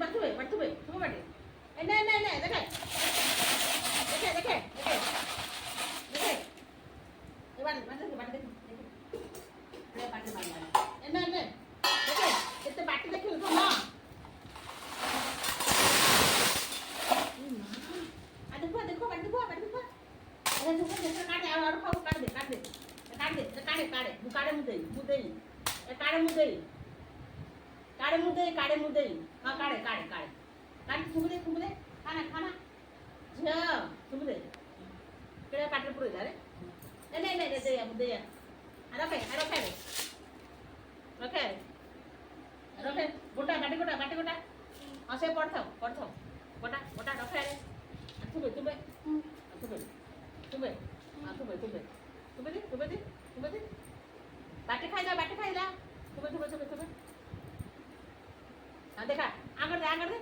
বাটুবে তুমি বাটে এই নে নে নে দেখে দেখে দেখে দেখে দেখে এবার বাটে দেখে দেখে বাটে মার এই নে নে দেখে এতে বাটি দেখে তো না आ देखो देखो बाटी देखो अरे देखो देखो काटे और खाओ काट दे काट दे काटे मुदे ए काटे मुदे हां काटे तुम दे खाना खाना झ तुम दे केड़ा पाटे पुरे रे नहीं दे मुदे रखे गोटा बाटी गोटा असे पड़थाओ गोटा रखे रे तुम्हें बाटी खाई जा तुम्हें हाँ देखा आगर दे